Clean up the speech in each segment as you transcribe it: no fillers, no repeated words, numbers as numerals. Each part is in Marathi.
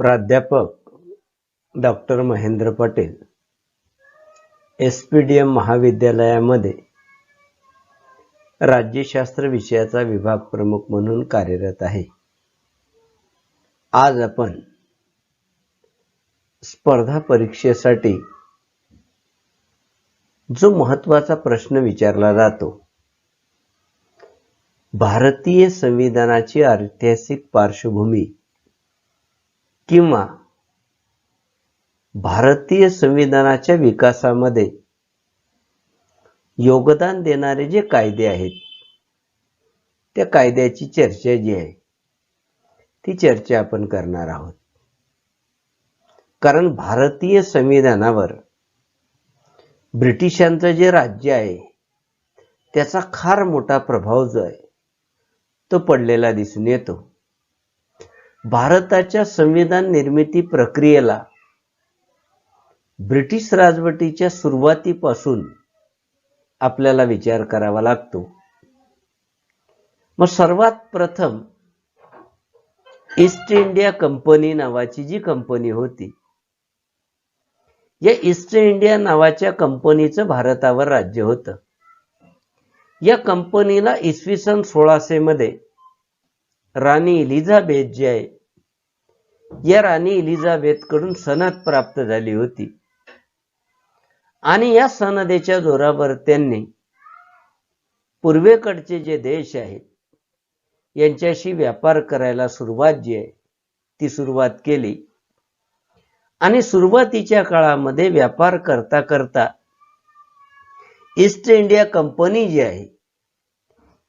प्राध्यापक डॉक्टर महेंद्र पटेल एसपीडीएम महाविद्यालयामध्ये राज्यशास्त्र विषयाचा विभाग प्रमुख म्हणून कार्यरत आहे। आज आपण स्पर्धा परीक्षेसाठी जो महत्त्वाचा प्रश्न विचारला जातो, भारतीय संविधानाची ऐतिहासिक पार्श्वभूमी किंवा भारतीय संविधानाच्या विकासामध्ये योगदान देणारे जे कायदे आहेत, त्या कायद्याची चर्चा जी आहे ती चर्चा आपण करणार आहोत। कारण भारतीय संविधानावर ब्रिटिशांचं जे राज्य आहे त्याचा फार मोठा प्रभाव जो आहे तो पडलेला दिसून येतो। भारताच्या संविधान निर्मिती प्रक्रियेला ब्रिटिश राजवटीच्या सुरुवातीपासून आपल्याला विचार करावा लागतो। मग सर्वात प्रथम ईस्ट इंडिया कंपनी नावाची जी कंपनी होती, या ईस्ट इंडिया नावाच्या कंपनीचं भारतावर राज्य होतं। या कंपनीला इसवी सन 1600 मध्ये राणी एलिझाबेथ जी आहे, या राणी एलिझाबेथ कडून सनद प्राप्त झाली होती आणि या सनदेच्या जोरावर त्यांनी पूर्वेकडचे जे देश आहेत यांच्याशी व्यापार करायला सुरुवात जी आहे ती सुरुवात केली। आणि सुरुवातीच्या काळामध्ये व्यापार करता करता ईस्ट इंडिया कंपनी जी आहे,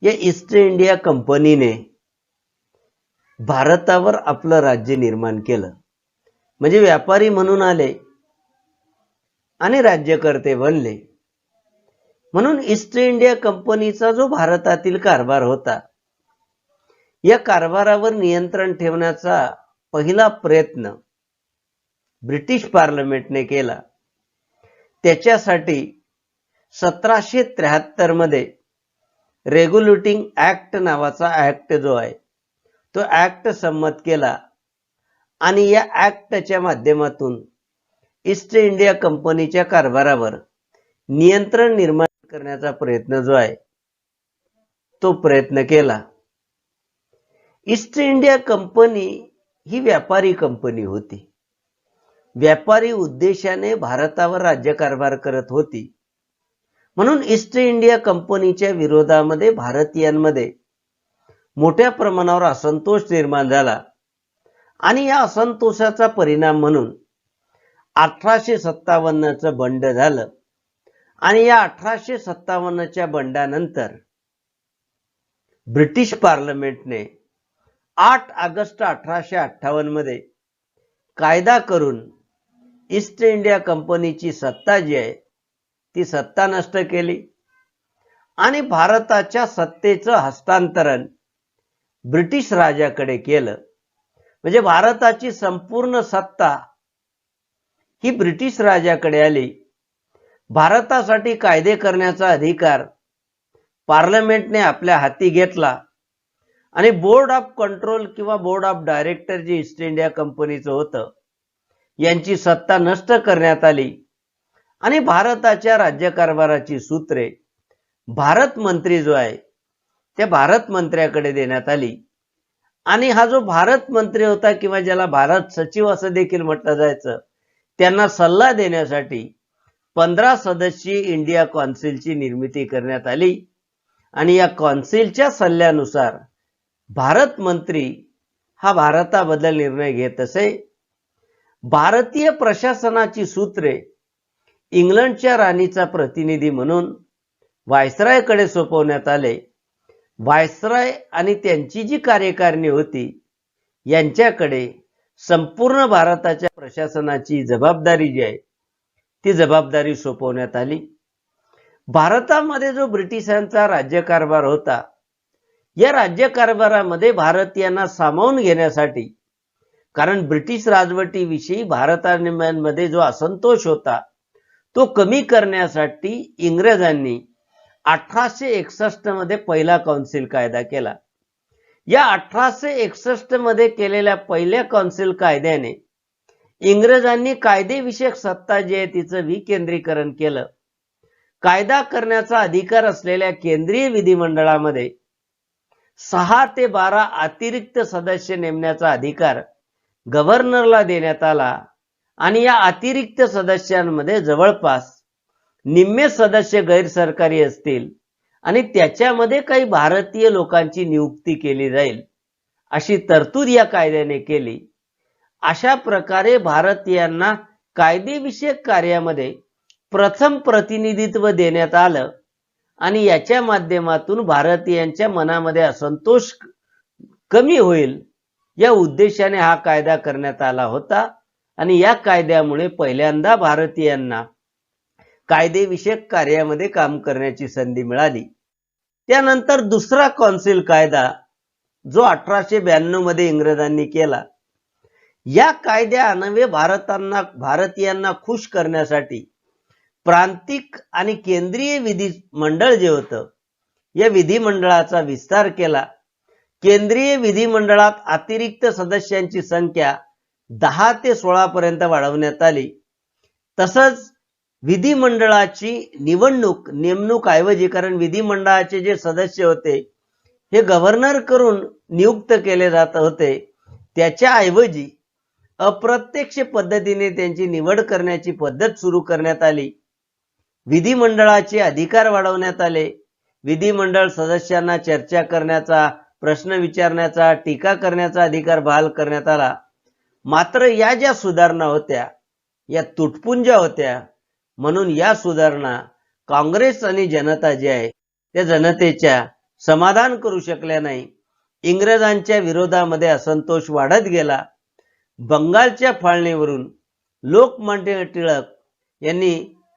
या ईस्ट इंडिया कंपनीने भारतावर आपलं राज्य निर्माण केलं। म्हणजे व्यापारी म्हणून आले आणि राज्यकर्ते बनले। म्हणून ईस्ट इंडिया कंपनीचा जो भारतातील कारभार होता, या कारभारावर नियंत्रण ठेवण्याचा पहिला प्रयत्न ब्रिटिश पार्लमेंटने केला। त्याच्यासाठी 1773 मध्ये रेग्युलेटिंग ऍक्ट नावाचा ऍक्ट जो आहे तो ऍक्ट संमत केला आणि या ऍक्टच्या माध्यमातून ईस्ट इंडिया कंपनीच्या कारभारावर नियंत्रण निर्माण करण्याचा प्रयत्न जो आहे तो प्रयत्न केला। ईस्ट इंडिया कंपनी ही व्यापारी कंपनी होती, व्यापारी उद्देशाने भारतावर राज्यकारभार करत होती। म्हणून ईस्ट इंडिया कंपनीच्या विरोधामध्ये भारतीयांमध्ये मोठ्या प्रमाणावर असंतोष निर्माण झाला आणि या असंतोषाचा परिणाम म्हणून 1857चं बंड झालं। आणि या 1857च्या बंडानंतर ब्रिटिश पार्लमेंटने 8 ऑगस्ट 1858 मध्ये कायदा करून ईस्ट इंडिया कंपनीची सत्ता जी आहे ती सत्ता नष्ट केली आणि भारताच्या सत्तेचं हस्तांतरण ब्रिटिश राजाकडे केलं। म्हणजे भारताची संपूर्ण सत्ता ही ब्रिटिश राजाकडे आली। भारतासाठी कायदे करण्याचा अधिकार पार्लमेंटने आपल्या हाती घेतला आणि बोर्ड ऑफ कंट्रोल किंवा बोर्ड ऑफ डायरेक्टर जे ईस्ट इंडिया कंपनीचं होतं यांची सत्ता नष्ट करण्यात आली आणि भारताच्या राज्यकारभाराची सूत्रे भारत मंत्री जो आहे त्या भारत मंत्र्याकडे देण्यात आली। आणि हा जो भारत मंत्री होता किंवा ज्याला भारत सचिव असं देखील म्हटलं जायचं, त्यांना सल्ला देण्यासाठी 15 सदस्यीय इंडिया कौन्सिलची निर्मिती करण्यात आली आणि या कौन्सिलच्या सल्ल्यानुसार भारत मंत्री हा भारताबद्दल निर्णय घेत असे। भारतीय प्रशासनाची सूत्रे इंग्लंडच्या राणीचा प्रतिनिधी म्हणून व्हायसरायकडे सोपवण्यात आले। व्हायसराय आणि त्यांची जी कार्यकारिणी होती यांच्याकडे संपूर्ण भारताच्या प्रशासनाची जबाबदारी जी आहे ती जबाबदारी सोपवण्यात आली। भारतामध्ये जो ब्रिटिशांचा राज्यकारभार होता, या राज्यकारभारामध्ये भारतीयांना सामावून घेण्यासाठी, कारण ब्रिटिश राजवटीविषयी भारतामध्ये जो असंतोष होता तो कमी करण्यासाठी इंग्रजांनी 1861 मध्ये पहिला कौन्सिल कायदा केला। या 1861 मध्ये केलेल्या पहिल्या कौन्सिल कायद्याने इंग्रजांनी कायदेविषयक सत्ता जी आहे तिचं विकेंद्रीकरण केलं. कायदा करण्याचा अधिकार असलेल्या केंद्रीय विधिमंडळामध्ये 6 ते 12 अतिरिक्त सदस्य नेमण्याचा अधिकार गव्हर्नरला देण्यात आला आणि या अतिरिक्त सदस्यांमध्ये जवळपास निम्मे सदस्य गैरसरकारी असतील आणि त्याच्यामध्ये काही भारतीय लोकांची नियुक्ती केली जाईल अशी तरतूद या कायद्याने केली. अशा प्रकारे भारतीयांना कायदेविषयक कार्यामध्ये प्रथम प्रतिनिधित्व देण्यात आलं आणि याच्या माध्यमातून भारतीयांच्या मनामध्ये असंतोष कमी होईल या उद्देशाने हा कायदा करण्यात आला होता आणि या कायद्यामुळे पहिल्यांदा भारतीयांना कायदेविषयक कार्यामध्ये काम करण्याची संधी मिळाली. त्यानंतर दुसरा कौन्सिल कायदा जो 1892 मध्ये इंग्रजांनी केला. या कायद्यान्वये भारतीयांना खुश करण्यासाठी प्रांतिक आणि केंद्रीय विधिमंडळ जे होतं या विधिमंडळाचा विस्तार केला. केंद्रीय विधिमंडळात अतिरिक्त सदस्यांची संख्या 10 ते 16 पर्यंत वाढवण्यात आली. तसंच विधिमंडळाची नेमणूक ऐवजी, कारण विधिमंडळाचे जे सदस्य होते हे गव्हर्नर करून नियुक्त केले जात होते, त्याच्या ऐवजी अप्रत्यक्ष पद्धतीने त्यांची निवड करण्याची पद्धत सुरू करण्यात आली. विधिमंडळाचे अधिकार वाढवण्यात आले. विधिमंडळ सदस्यांना चर्चा करण्याचा, प्रश्न विचारण्याचा, टीका करण्याचा अधिकार बहाल करण्यात आला. मात्र या ज्या सुधारणा होत्या या तुटपुंज्या होत्या, म्हणून या सुधारणा काँग्रेस आणि जनता जी आहे त्या जनतेच्या समाधान करू शकल्या नाही. इंग्रजांच्या विरोधामध्ये असंतोष वाढत गेला. बंगालच्या फाळणीवरून लोकमान्य टिळक यांनी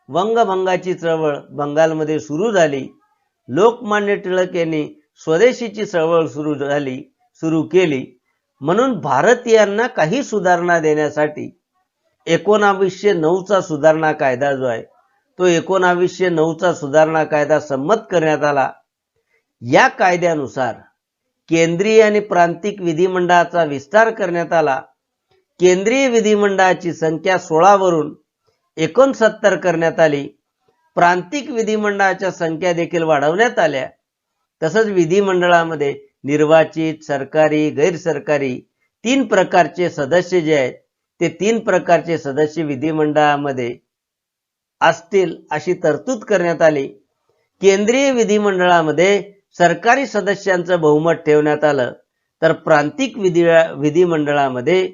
वंगभंगाची चळवळ बंगालमध्ये सुरू झाली. लोकमान्य टिळक यांनी स्वदेशीची चळवळ सुरू केली. म्हणून भारतीयांना काही सुधारणा देण्यासाठी 1909चा सुधारणा कायदा जो आहे तो 1909चा सुधारणा कायदा संमत करण्यात आला. या कायद्यानुसार केंद्रीय आणि प्रांतिक विधिमंडळाचा विस्तार करण्यात आला. केंद्रीय विधिमंडळाची संख्या 16 वरून 69 करण्यात आली. प्रांतिक विधिमंडळाच्या संख्या देखील वाढवण्यात आल्या. तसंच विधिमंडळामध्ये निर्वाचित, सरकारी, गैरसरकारी 3 प्रकारचे सदस्य जे आहेत ते 3 प्रकारचे सदस्य विधिमंडळामध्ये असतील अशी तरतूद करण्यात आली. केंद्रीय विधिमंडळामध्ये सरकारी सदस्यांचं बहुमत ठेवण्यात आलं, तर प्रांतिक विधिमंडळामध्ये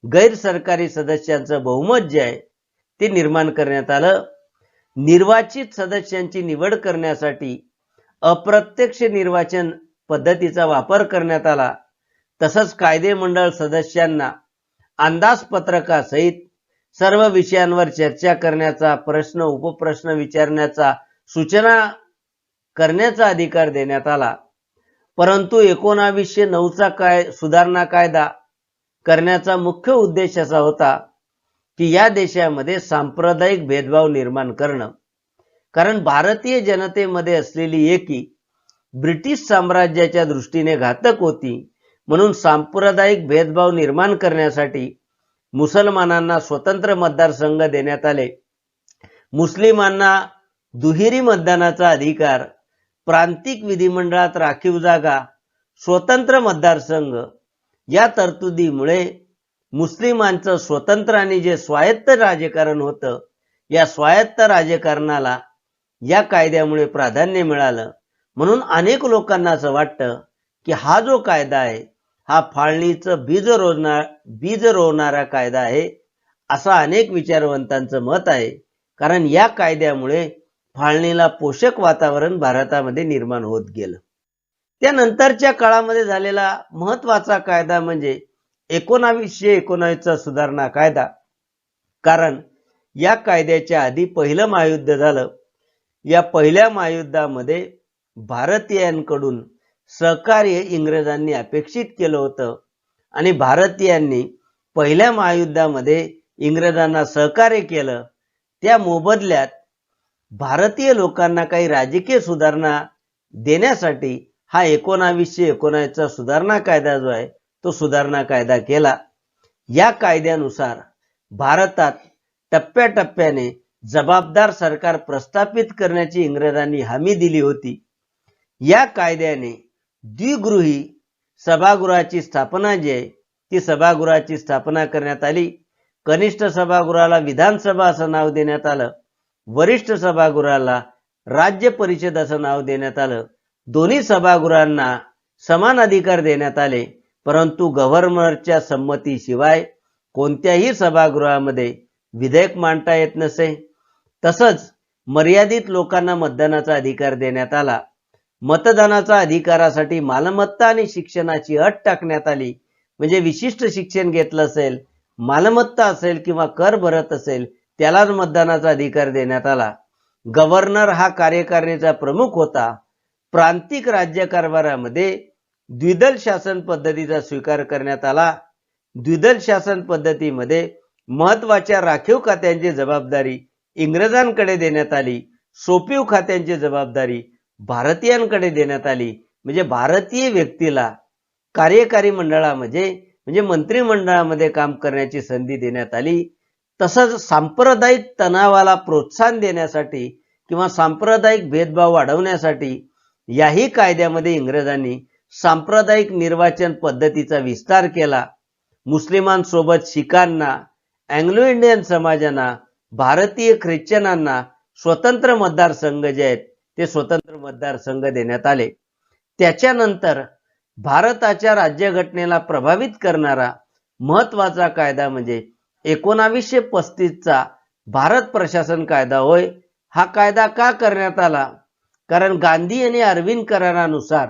गैरसरकारी सदस्यांचं बहुमत जे आहे ते निर्माण करण्यात आलं. निर्वाचित सदस्यांची निवड करण्यासाठी अप्रत्यक्ष निर्वाचन पद्धतीचा वापर करण्यात आला. तसंच कायदेमंडळ सदस्यांना अंदाजपत्रकासहित सर्व विषयांवर चर्चा करण्याचा, प्रश्न उपप्रश्न विचारण्याचा, सूचना करण्याचा अधिकार देण्यात आला. परंतु 1909चा सुधारणा कायदा करण्याचा मुख्य उद्देश असा होता की या देशामध्ये सांप्रदायिक भेदभाव निर्माण करणं. कारण भारतीय जनतेमध्ये असलेली एकी ब्रिटिश साम्राज्याच्या दृष्टीने घातक होती. म्हणून सांप्रदायिक भेदभाव निर्माण करण्यासाठी मुसलमानांना स्वतंत्र मतदारसंघ देण्यात आले. मुस्लिमांना दुहेरी मतदानाचा अधिकार, प्रांतिक विधिमंडळात राखीव जागा, स्वतंत्र मतदारसंघ या तरतुदीमुळे मुस्लिमांचं स्वतंत्र आणि जे स्वायत्त राजकारण होतं या स्वायत्त राजकारणाला या कायद्यामुळे प्राधान्य मिळालं. म्हणून अनेक लोकांना असं वाटतं की हा जो कायदा आहे हा फाळणीचं बीज रोवणारा कायदा आहे, असं अनेक विचारवंतांचं मत आहे. कारण या कायद्यामुळे फाळणीला पोषक वातावरण भारतामध्ये निर्माण होत गेलं. त्यानंतरच्या काळामध्ये झालेला महत्वाचा कायदा म्हणजे 1919चा सुधारणा कायदा. कारण या कायद्याच्या आधी पहिलं महायुद्ध झालं. या पहिल्या महायुद्धामध्ये भारतीयांकडून सहकार्य इंग्रजांनी अपेक्षित केलं होतं आणि भारतीयांनी पहिल्या महायुद्धामध्ये इंग्रजांना सहकार्य केलं. त्या मोबदल्यात भारतीय लोकांना काही राजकीय सुधारणा देण्यासाठी हा 1919चा सुधारणा कायदा जो आहे तो सुधारणा कायदा केला. या कायद्यानुसार भारतात टप्प्याटप्प्याने जबाबदार सरकार प्रस्थापित करण्याची इंग्रजांनी हमी दिली होती. या कायद्याने द्विगृही सभागृहाची स्थापना जी आहे ती सभागृहाची स्थापना करण्यात आली. कनिष्ठ सभागृहाला विधानसभा असं नाव देण्यात आलं. वरिष्ठ सभागृहाला राज्य परिषद असं नाव देण्यात आलं. दोन्ही सभागृहांना समान अधिकार देण्यात आले, परंतु गव्हर्नरच्या संमतीशिवाय कोणत्याही सभागृहामध्ये विधेयक मांडता येत नसे. तसंच मर्यादित लोकांना मतदानाचा अधिकार देण्यात आला. मतदानाचा अधिकारासाठी मालमत्ता आणि शिक्षणाची अट टाकण्यात आली. म्हणजे विशिष्ट शिक्षण घेतलं असेल, मालमत्ता असेल किंवा कर भरत असेल त्यालाच मतदानाचा अधिकार देण्यात आला. गव्हर्नर हा कार्यकारिणीचा प्रमुख होता. प्रांतिक राज्यकारभारामध्ये द्विदल शासन पद्धतीचा स्वीकार करण्यात आला. द्विदल शासन पद्धतीमध्ये महत्वाच्या राखीव खात्यांची जबाबदारी इंग्रजांकडे देण्यात आली. सोपीव खात्यांची जबाबदारी भारतीयांकडे देण्यात आली. म्हणजे भारतीय व्यक्तीला कार्यकारी मंडळामध्ये म्हणजे मंत्रिमंडळामध्ये काम करण्याची संधी देण्यात आली. तसंच सांप्रदायिक तणावाला प्रोत्साहन देण्यासाठी किंवा सांप्रदायिक भेदभाव वाढवण्यासाठी याही कायद्यामध्ये इंग्रजांनी सांप्रदायिक निर्वाचन पद्धतीचा विस्तार केला. मुस्लिमांसोबत शिखांना, अँग्लो इंडियन समाजांना, भारतीय ख्रिश्चनांना स्वतंत्र मतदारसंघ जे आहेत ते स्वतंत्र मतदारसंघ देण्यात आले. त्याच्यानंतर भारताच्या राज्यघटनेला प्रभावित करणारा महत्वाचा कायदा म्हणजे 1935चा भारत प्रशासन कायदा होय. हा कायदा का करण्यात आला? कारण गांधी आणि अरविंद करारानुसार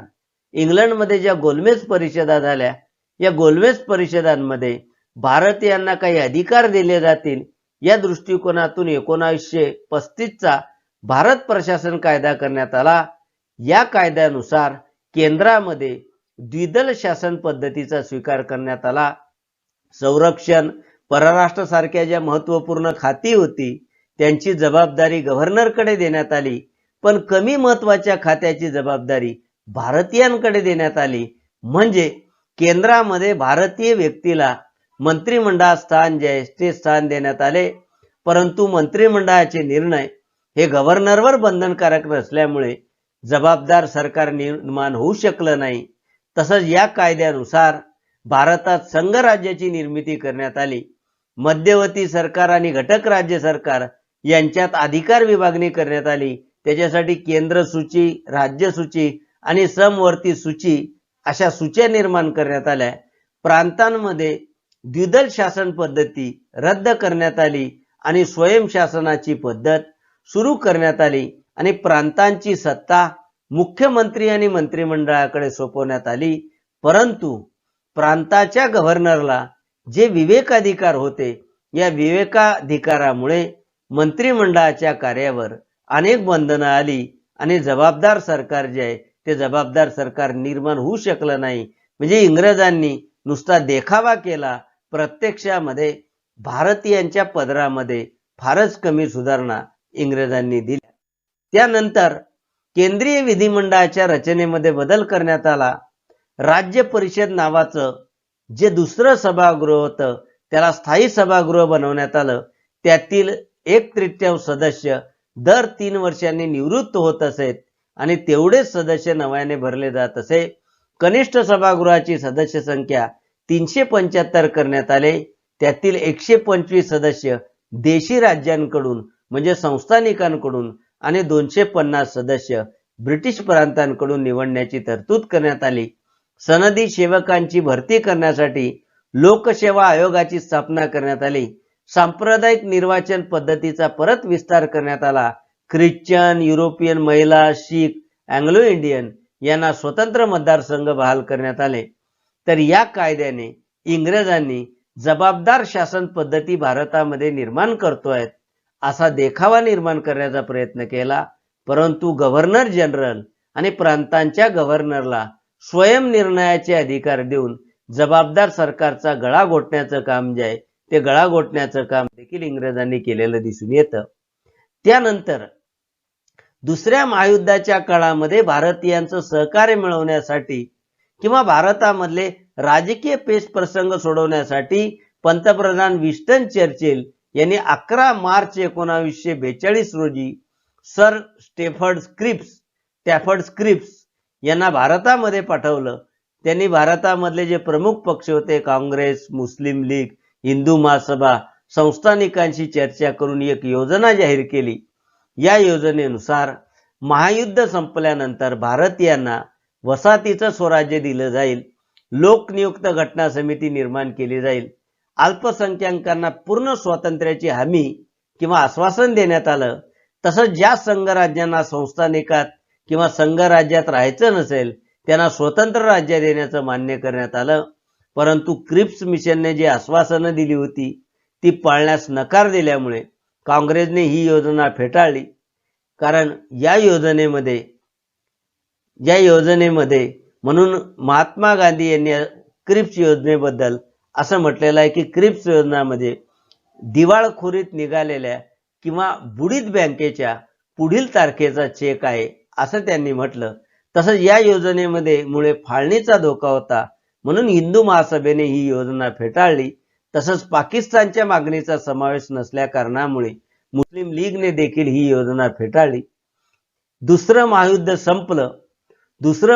इंग्लंडमध्ये ज्या गोलमेज परिषदा झाल्या, या गोलमेज परिषदांमध्ये भारतीयांना काही अधिकार दिले जातील या दृष्टिकोनातून 1935चा भारत प्रशासन कायदा करण्यात आला. या कायद्यानुसार केंद्रामध्ये द्विदल शासन पद्धतीचा स्वीकार करण्यात आला. संरक्षण, परराष्ट्र सारख्या ज्या महत्त्वपूर्ण खाती होती त्यांची जबाबदारी गव्हर्नरकडे देण्यात आली, पण कमी महत्वाच्या खात्याची जबाबदारी भारतीयांकडे देण्यात आली. म्हणजे केंद्रामध्ये भारतीय व्यक्तीला मंत्रिमंडळात स्थान जे आहे ते स्थान देण्यात आले, परंतु मंत्रिमंडळाचे निर्णय हे गव्हर्नरवर बंधनकारक नसल्यामुळे जबाबदार सरकार निर्माण होऊ शकलं नाही. तसंच या कायद्यानुसार भारतात संघराज्याची निर्मिती करण्यात आली. मध्यवर्ती सरकार आणि घटक राज्य सरकार यांच्यात अधिकार विभागणी करण्यात आली. त्याच्यासाठी केंद्र सूची, राज्य सूची आणि समवर्ती सूची अशा सूच्या निर्माण करण्यात आल्या. प्रांतांमध्ये द्विदल शासन पद्धती रद्द करण्यात आली आणि स्वयंशासनाची पद्धत सुरू करण्यात आली आणि प्रांतांची सत्ता मुख्यमंत्री आणि मंत्रिमंडळाकडे सोपवण्यात आली. परंतु प्रांताच्या गव्हर्नरला जे विवेकाधिकार होते, या विवेकाधिकारामुळे मंत्रिमंडळाच्या कार्यावर अनेक बंधनं आली आणि जबाबदार सरकार जे आहे ते जबाबदार सरकार निर्माण होऊ शकलं नाही. म्हणजे इंग्रजांनी नुसता देखावा केला, प्रत्यक्षामध्ये भारतीयांच्या पदरामध्ये फारच कमी सुधारणा इंग्रजांनी दिल्या. त्यानंतर केंद्रीय विधिमंडळाच्या रचनेमध्ये बदल करण्यात आला. राज्य परिषद नावाचं जे दुसरं सभागृह होतं त्याला स्थायी सभागृह बनवण्यात आलं. त्यातील 1/3 सदस्य दर 3 वर्षांनी निवृत्त होत असेत आणि तेवढेच सदस्य नव्याने भरले जात असे. कनिष्ठ सभागृहाची सदस्य संख्या 375 करण्यात आले. त्यातील 125 सदस्य देशी राज्यांकडून म्हणजे संस्थानिकांकडून आणि 250 सदस्य ब्रिटिश प्रांतांकडून निवडण्याची तरतूद करण्यात आली. सनदी सेवकांची भरती करण्यासाठी लोकसेवा आयोगाची स्थापना करण्यात आली. सांप्रदायिक निर्वाचन पद्धतीचा परत विस्तार करण्यात आला. ख्रिश्चन, युरोपियन, महिला, शीख, अँग्लो इंडियन यांना स्वतंत्र मतदारसंघ बहाल करण्यात आले. तर या कायद्याने इंग्रजांनी जबाबदार शासन पद्धती भारतामध्ये निर्माण करतोय असा देखावा निर्माण करण्याचा प्रयत्न केला. परंतु गव्हर्नर जनरल आणि प्रांतांच्या गव्हर्नरला स्वयंनिर्णयाचे अधिकार देऊन जबाबदार सरकारचा गळा घोटण्याचं काम जे आहे ते गळा घोटण्याचं काम देखील इंग्रजांनी केलेलं दिसून येतं. त्यानंतर दुसऱ्या महायुद्धाच्या काळामध्ये भारतीयांचं सहकार्य मिळवण्यासाठी किंवा भारतामधले राजकीय पेच प्रसंग सोडवण्यासाठी पंतप्रधान विन्स्टन चर्चिल यांनी 11 मार्च 1942 रोजी सर स्टॅफर्ड क्रिप्स यांना भारतामध्ये पाठवलं. त्यांनी भारतामधले जे प्रमुख पक्ष होते, काँग्रेस, मुस्लिम लीग, हिंदू महासभा, संस्थानिकांशी चर्चा करून एक योजना जाहीर केली. या योजनेनुसार महायुद्ध संपल्यानंतर भारतीयांना वसाहतीचं स्वराज्य दिलं जाईल, लोकनियुक्त घटना समिती निर्माण केली जाईल, अल्पसंख्याकांना पूर्ण स्वातंत्र्याची हमी किंवा आश्वासन देण्यात आलं. तसंच ज्या संघराज्यांना संस्थानिकात किंवा संघराज्यात राहायचं नसेल त्यांना स्वतंत्र राज्य देण्याचं मान्य करण्यात आलं. परंतु क्रिप्स मिशनने जी आश्वासनं दिली होती ती पाळण्यास नकार दिल्यामुळे काँग्रेसने ही योजना फेटाळली. कारण या योजनेमध्ये म्हणून महात्मा गांधी यांनी क्रिप्स योजनेबद्दल असं म्हटलेलं आहे की क्रिप्स योजनामध्ये दिवाळखोरीत निघालेल्या किंवा बुडीत बँकेच्या पुढील तारखेचा चेक आहे असं त्यांनी म्हटलं. तसंच या योजनेमध्ये मुळे फाळणीचा धोका होता म्हणून हिंदू महासभेने ही योजना फेटाळली. तसंच पाकिस्तानच्या मागणीचा समावेश नसल्या कारणामुळे मुस्लिम लीगने देखील ही योजना फेटाळली. दुसरं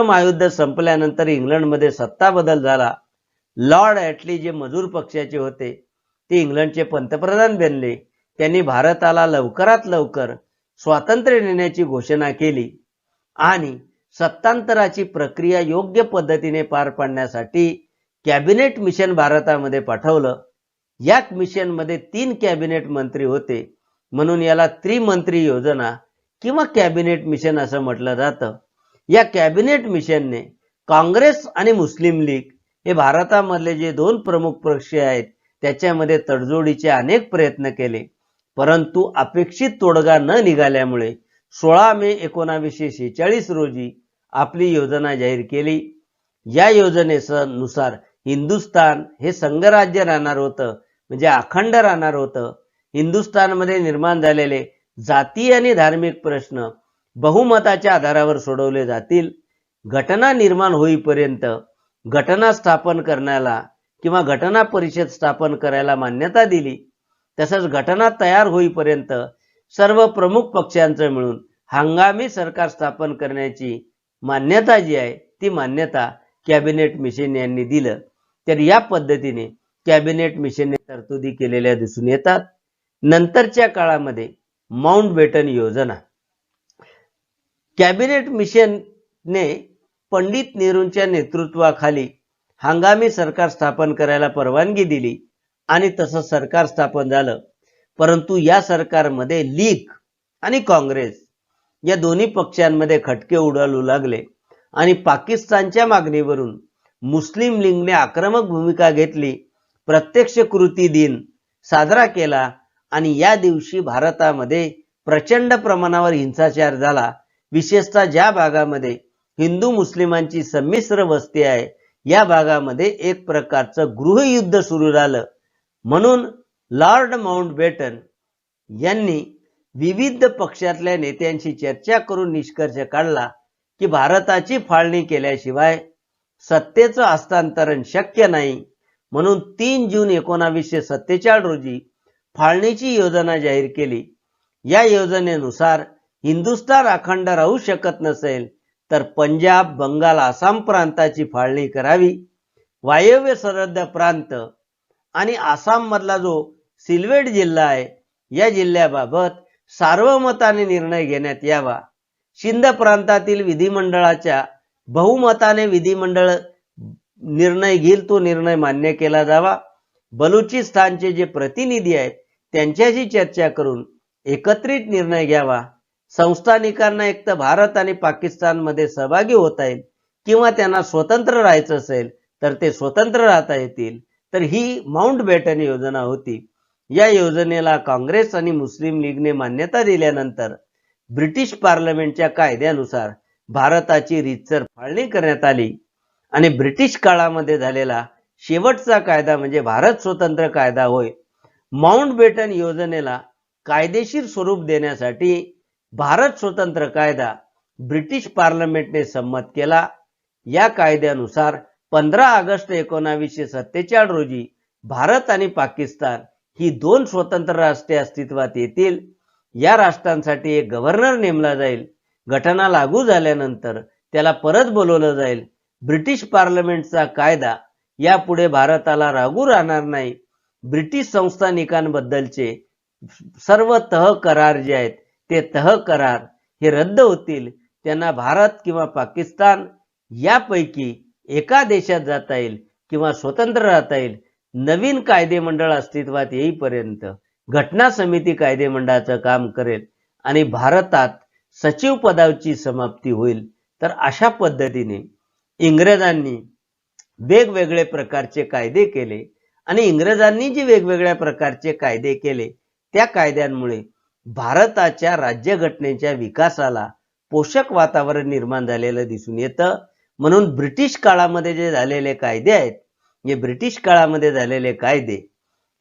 महायुद्ध संपल्यानंतर इंग्लंडमध्ये सत्ता बदल झाला. लॉर्ड ॲटली जे मजूर पक्षाचे होते ते इंग्लंडचे पंतप्रधान बनले. त्यांनी भारताला लवकरात लवकर स्वातंत्र्य देण्याची घोषणा केली आणि सत्तांतराची प्रक्रिया योग्य पद्धतीने पार पाडण्यासाठी कॅबिनेट मिशन भारतामध्ये पाठवलं. या मिशनमध्ये 3 कॅबिनेट मंत्री होते म्हणून याला त्रिमंत्री योजना किंवा कॅबिनेट मिशन असं म्हटलं जातं. या कॅबिनेट मिशनने काँग्रेस आणि मुस्लिम लीग हे भारतामधले जे 2 प्रमुख पक्ष आहेत त्याच्यामध्ये तडजोडीचे अनेक प्रयत्न केले. परंतु अपेक्षित तोडगा न निघाल्यामुळे 16 मे 1946 रोजी आपली योजना जाहीर केली. या योजनेनुसार हिंदुस्थान हे संघराज्य राहणार होतं, म्हणजे अखंड राहणार होतं. हिंदुस्थानमध्ये निर्माण झालेले जातीय आणि धार्मिक प्रश्न बहुमताच्या आधारावर सोडवले जातील. घटना निर्माण होईपर्यंत घटना स्थापन करण्याला किंवा घटना परिषद स्थापन करायला मान्यता दिली. तसंच घटना तयार होईपर्यंत सर्व प्रमुख पक्षांचं मिळून हंगामी सरकार स्थापन करण्याची मान्यता जी आहे ती मान्यता कॅबिनेट मिशन यांनी दिलं. तर या पद्धतीने कॅबिनेट मिशनने तरतुदी केलेल्या दिसून येतात. नंतरच्या काळामध्ये माउंटबॅटन योजना, कॅबिनेट मिशनने पंडित नेहरूंच्या नेतृत्वाखाली हंगामी सरकार स्थापन करायला परवानगी दिली आणि तसं सरकार स्थापन झालं. परंतु या सरकारमध्ये लीग आणि काँग्रेस या दोन्ही पक्षांमध्ये खटके उडालू लागले आणि पाकिस्तानच्या मागणीवरून मुस्लिम लीगने आक्रमक भूमिका घेतली. प्रत्यक्ष कृती दिन साजरा केला आणि या दिवशी भारतामध्ये प्रचंड प्रमाणावर हिंसाचार झाला. विशेषतः ज्या भागामध्ये हिंदू मुस्लिमांची संमिश्र वस्ती आहे या भागामध्ये एक प्रकारचं गृहयुद्ध सुरू झालं. म्हणून लॉर्ड माउंटबॅटन यांनी विविध पक्षातल्या नेत्यांशी चर्चा करून निष्कर्ष काढला की भारताची फाळणी केल्याशिवाय सत्तेचं हस्तांतरण शक्य नाही. म्हणून 3 जून 1947 रोजी फाळणीची योजना जाहीर केली. या योजनेनुसार हिंदुस्थान अखंड राहू शकत नसेल तर पंजाब, बंगाल, आसाम प्रांताची फाळणी करावी. वायव्य सरहद्द प्रांत आणि आसाम मधला जो सिलवेट जिल्हा आहे या जिल्ह्याबाबत सार्वमताने निर्णय घेण्यात यावा. सिंध प्रांतातील विधिमंडळाच्या बहुमताने विधिमंडळ निर्णय घेईल तो निर्णय मान्य केला जावा. बलुचिस्तानचे जे प्रतिनिधी आहेत त्यांच्याशी चर्चा करून एकत्रित निर्णय घ्यावा. संस्थानिकांना एक तर भारत आणि पाकिस्तानमध्ये सहभागी होता येईल किंवा त्यांना स्वतंत्र राहायचं असेल तर ते स्वतंत्र राहता येतील. तर ही माउंटबॅटन योजना होती. या योजनेला काँग्रेस आणि मुस्लिम लीगने मान्यता दिल्यानंतर ब्रिटिश पार्लमेंटच्या कायद्यानुसार भारताची रीतसर फाळणी करण्यात आली आणि ब्रिटिश काळामध्ये झालेला शेवटचा कायदा म्हणजे भारत स्वतंत्र कायदा होय. माउंटबॅटन योजनेला कायदेशीर स्वरूप देण्यासाठी भारत स्वतंत्र कायदा ब्रिटिश पार्लमेंटने संमत केला. या कायद्यानुसार 15 ऑगस्ट 1947 रोजी भारत आणि पाकिस्तान ही दोन स्वतंत्र राष्ट्रे अस्तित्वात येतील. या राष्ट्रांसाठी एक गव्हर्नर नेमला जाईल. घटना लागू झाल्यानंतर त्याला परत बोलवलं जाईल. ब्रिटिश पार्लमेंटचा कायदा यापुढे भारताला लागू राहणार नाही. ब्रिटिश संस्थानिकांबद्दलचे सर्व तह करार जे आहेत ते तह करार हे रद्द होतील. त्यांना भारत किंवा पाकिस्तान यापैकी एका देशात जाता येईल किंवा स्वतंत्र राहता येईल. नवीन कायदेमंडळ अस्तित्वात येईपर्यंत घटना समिती कायदेमंडळाचं काम करेल आणि भारतात सचिव पदाची समाप्ती होईल. तर अशा पद्धतीने इंग्रजांनी वेगवेगळे प्रकारचे कायदे केले आणि इंग्रजांनी जे वेगवेगळ्या प्रकारचे कायदे केले त्या कायद्यांमुळे भारताच्या राज्यघटनेच्या विकासाला पोषक वातावरण निर्माण झालेलं दिसून येतं. म्हणून ब्रिटिश काळामध्ये जे झालेले कायदे आहेत, हे ब्रिटिश काळामध्ये झालेले कायदे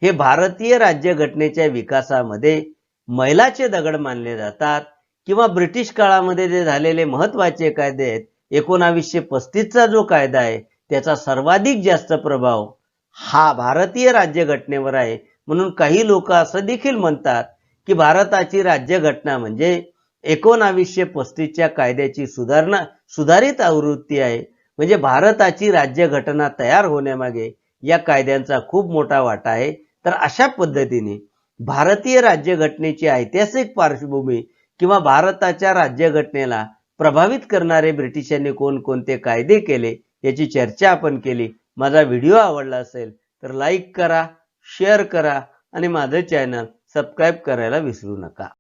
हे भारतीय राज्यघटनेच्या विकासामध्ये मैलाचे दगड मानले जातात. किंवा ब्रिटिश काळामध्ये जे झालेले महत्त्वाचे कायदे आहेत, 1935चा जो कायदा आहे त्याचा सर्वाधिक जास्त प्रभाव हा भारतीय राज्यघटनेवर आहे. म्हणून काही लोक असं देखील म्हणतात की भारताची राज्यघटना म्हणजे 1935च्या कायद्याची सुधारित आवृत्ती आहे. म्हणजे भारताची राज्यघटना तयार होण्यामागे या कायद्यांचा खूप मोठा वाटा आहे. तर अशा पद्धतीने भारतीय राज्यघटनेची ऐतिहासिक पार्श्वभूमी किंवा भारताच्या राज्यघटनेला प्रभावित करणारे ब्रिटिशांनी कोणकोणते कायदे केले याची चर्चा आपण केली. माझा व्हिडिओ आवडला असेल तर लाईक करा, शेअर करा आणि माझं चॅनल सबस्क्राईब करायला विसरू नका.